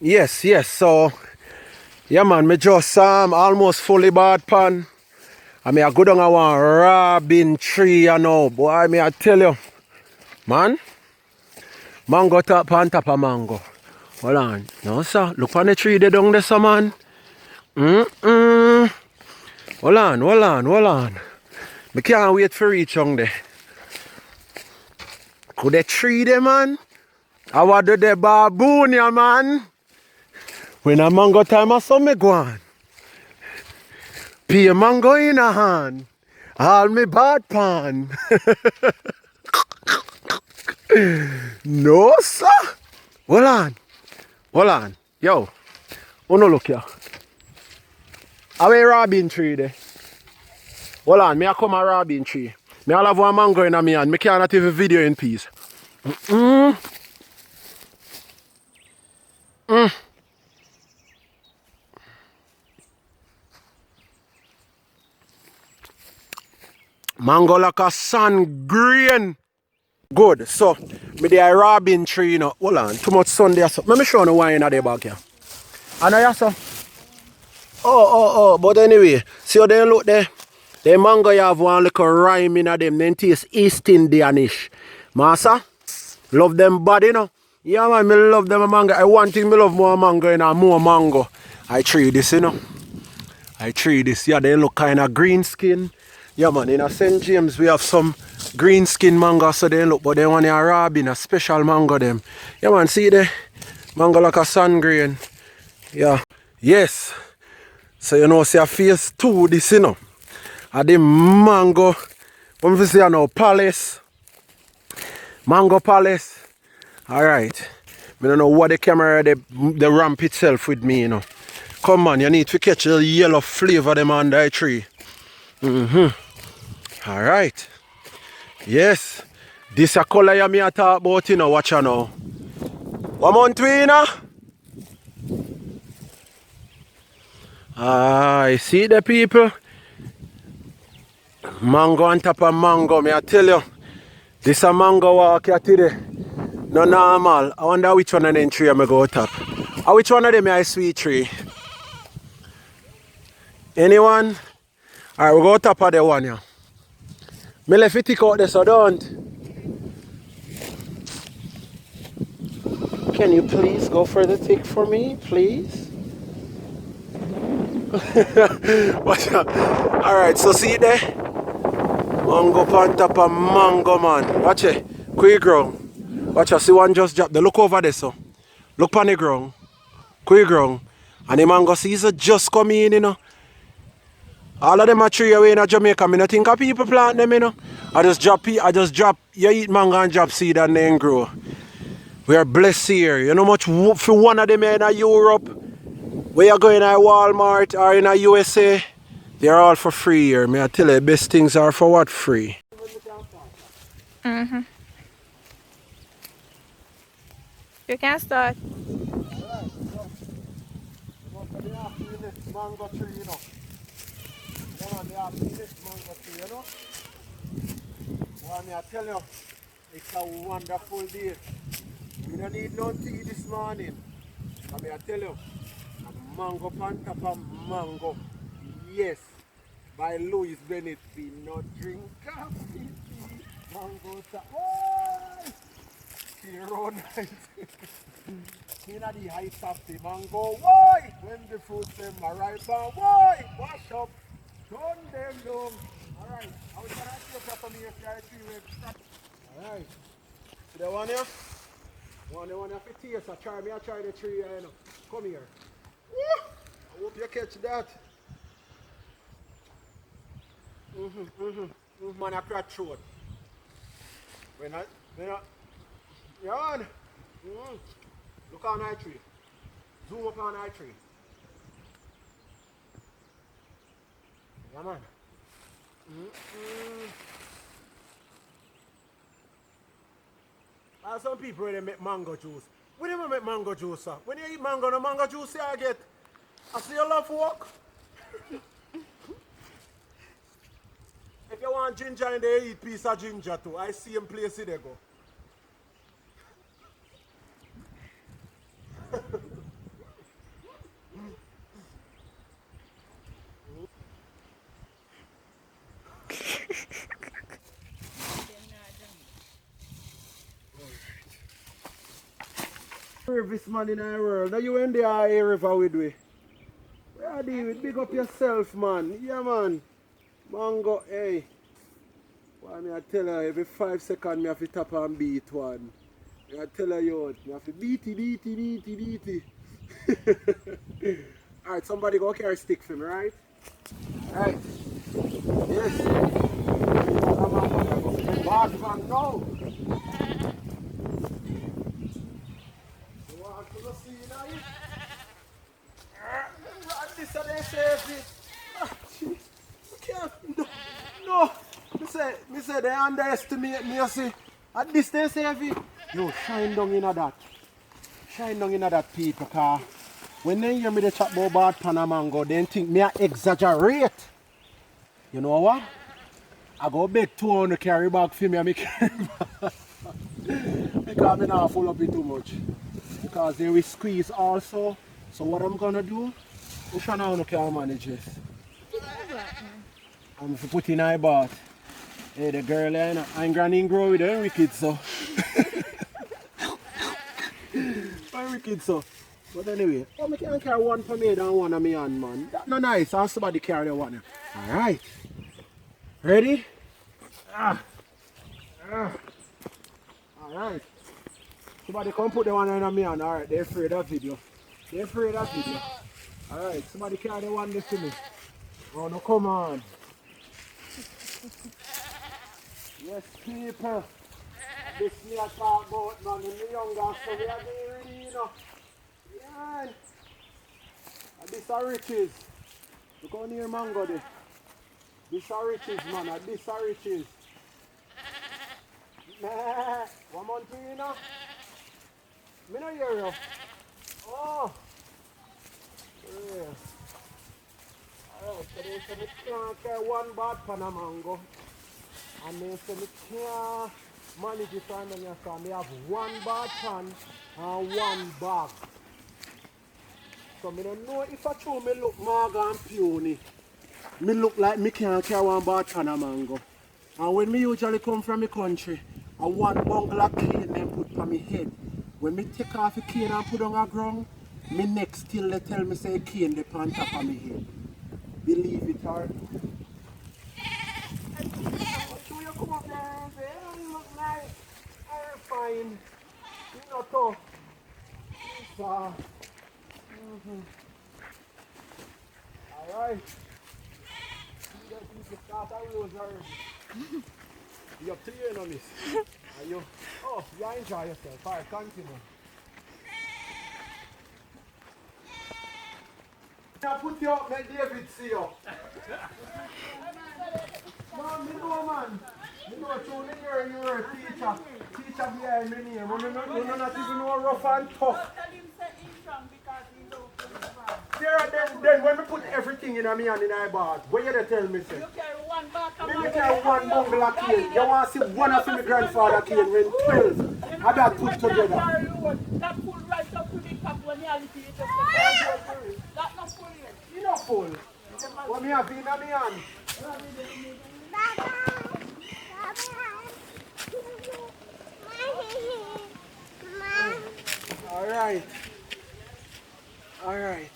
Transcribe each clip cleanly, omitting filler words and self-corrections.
Yes. So, yeah, man, me just almost fully bought pan. I mean, I go down a one robin tree, you know. Boy, me I tell you, man, mango top on top of mango. Hold on. No, sir. Look on the tree they down there, sir, man. Mm-mm. Hold on. Me can't wait for reach on there. Could they tree there, man? I want do the baboon, yeah, man. When a mango time, I saw me go on. Be a mango in a hand. All me bad pan. No, sir. Hold on. Yo, oh no look here. Away robin tree there. Hold on, me I come a robin tree. Me I have one mango in a me hand. Me cannot even video in peace. Mango like a sun green. Good. So, me the robin tree, you know. Hold on, too much sun there. So, let me show you why in the back here. And I so. Oh. But anyway, see how they look there? The mango you have one little rhyme in them. Then taste East Indianish. Massa, love them body, you know. Yeah, man, me love them mango. I want thing me love more mango and more mango. I tree this, you know. I tree this. Yeah, they look kind of green skin. Yeah, man, in a St. James we have some green skin mango, so they look, but they want a robin, a special mango them. Yeah, man, see the mango like a sun green. Yeah. Yes. So you know, see a phase 2 this, you know. And the mango, when we see now palace. Mango palace. Alright. I don't know what the camera the ramp itself with me, you know. Come on, you need to catch the yellow flavor them on that tree. Alright. Yes. This a color you me a talk about, you know, watch you now. 1 month we, you know? I see the people. Mango on top of mango, me I tell you. This a mango walk here today. No normal. I wonder which one of them tree I'm going to go top. Or which one of them is sweet tree? Anyone? Alright, we go top of the one here. Me left it tick out there, so don't. Can you please go for the tick for me, please? Alright, so see there? Mango on top of mango, man. Watch it. Quick ground. Watch it. See one just drop. They look over there, so. Look on the ground. Quick ground. And the mango season just come in, you know. All of them are tree away in Jamaica. I don't think of people plant them, you know. I just drop, you eat mango and drop seed and then grow. We are blessed here. You know much for one of them in Europe. Where you going at Walmart or in a USA, they're all for free here. May I tell you, the best things are for what? Free. You can start. Mango tree, you know. Mango tree, you know. Well, I tell you, it's a wonderful day. We don't need no tea this morning. I tell you, a mango on top of mango. Yes. By Louis Bennett. We not drink coffee. Mango top. Oh! Hero night. In the height of the mango. Why? When the fruit them arrive, why? Wash up. Turn them down. Alright. I was going to ask you for me if you are 3 weeks. Alright. See the one here? The one here for taste. I try the tree here, you know. Come here. Woo! I hope you catch that. Man, I crack throat. When I, you're on. Look on that tree. Zoom up on that tree. Yeah, man. Some people really make mango juice. When you make mango juice, sir? When you eat mango, no mango juice you get. I see you love work. If you want ginger and they eat piece of ginger too, I see him place it they go. bravest man in the world. Now you in the river with me. Where are you? Big up yourself, man. Yeah, man. Mango, hey. Why me I tell her every 5 seconds me have to tap and beat one. I tell her yo, me have to beat it. Alright, somebody go carry a stick for me, right? Alright. Yes. Bad man, no. You want to see now? This is the safety. Can't. No. Me say they underestimate me, you see. At this they safety. Yo, shine down in that. Shine down in that people, car. When they hear me the chat about bad Panamango, they think me I exaggerate. You know what? I go beg 200 carry bag for me and me carry bag. Because me not full up it too much. Because they will squeeze also. So what I'm gonna do, I shall not can manage this. I'm going to put in my bath. Hey, the girl I'm granny grow with them wicked so. I'm wicked so. But anyway, I can't carry one for me than one of me hand, man. That's not nice. I'll somebody carry the one. Alright. Ready? Alright. Somebody come put the one on me hand. Alright, they're afraid of video. They're afraid of video. Alright, somebody carry the one next to me. Oh no, come on. Yes, people. This me I talk about, man. In the younger, so we are getting ready, you know. Yeah. And this are riches. Look on here, mango there. This are riches, man. And this are riches. Nah. 1 month, you know. Me no hear you. Oh. Yeah. Alright, so they say me can't carry one bad pan of mango. And they say me can't manage it on them, so me have one bad pan and one bag. So me don't know if I show me look maga and puny. Me look like me can't carry one bad pan of mango. And when me usually come from the country, I want bungalow cane them put on my head. When me take off the cane and put on the ground, me neck still they tell me say cane they on top of my head. Believe it or sure you come up there and say, oh, you look nice. I'm fine. You know tough. So, alright. You start a rose already. You up to you, you know, miss. Are you? Oh, you enjoy yourself. Alright, continue. I put you up, make David see you. Man, me know, man. Me know, through me here, you're a teacher. Teacher behind me name. You not even know rough and tough. Then when we put everything in me and in my bag, what you they tell me, say? You carry one bag of me carry one bungalow cane. You want to see one of my grandfather cane when 12. I got put together. That pull right up to the top when you have it. That's not full yet. You not full. What me have in my hand? Alright. Alright.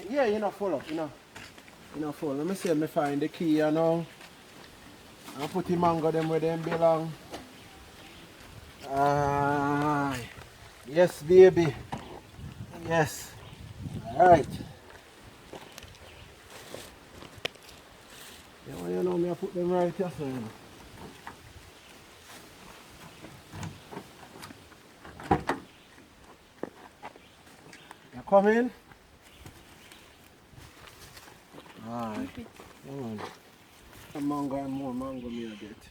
Yeah, you're not full up, you know. You're not full. Let me see if I find the key, you know. I'll put the mango them where them belong. Yes, baby. Yes. Alright. Yeah, well, you know me, I put them right here, so you know. You come in? Alright. Come on. Some mango and more mango me a get.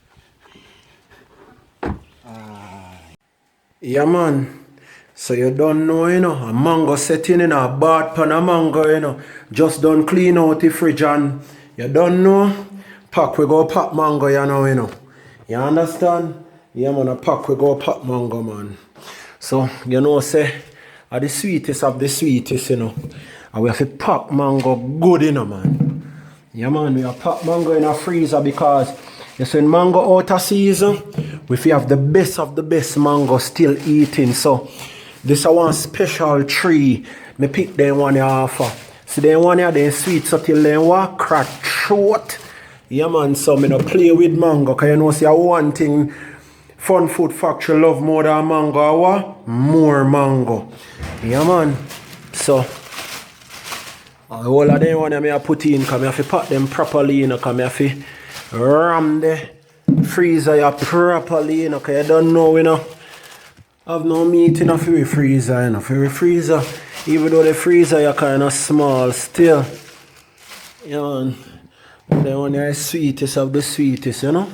Yeah, man. So you don't know, you know, a mango setting in a bath pan a mango, you know. Just don't clean out the fridge and you don't know. Pack we go pack mango, you know, you know. You understand? Yeah, man, a pack we go pack mango, man. So, you know, say, are the sweetest of the sweetest, you know. And we have to pack mango good, you know, man. Yeah, man, we have pack mango in a freezer because you send mango out of season. we fi have the best of the best mango still eating. So this is one special tree. Me pick them one here offer. See them one here, they sweet so till they walk crack throat. Yeah man, so me no play with mango, cause you know see one thing Fun Food Factory love more than mango. Or what? More mango. Yeah man. So all of them one I put in, cause I have to pack them properly, you know, cause I have to ram the freezer here properly, you know, cause you don't know, you know. Have no meat in a freezer, you know. For freezer, even though the freezer is kind of small, still, yeah man. The one is sweetest of the sweetest, you know.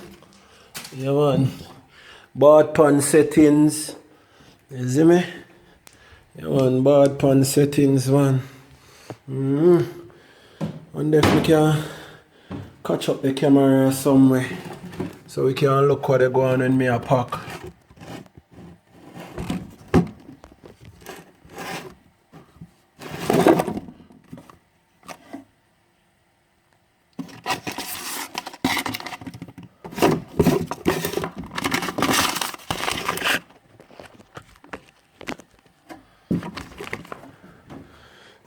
Yeah man. Bad pan settings. You see me? Yeah man, bad pan settings, man. And if we can catch up the camera somewhere so we can look what they go on in me a pack.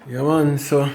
Yeah man, so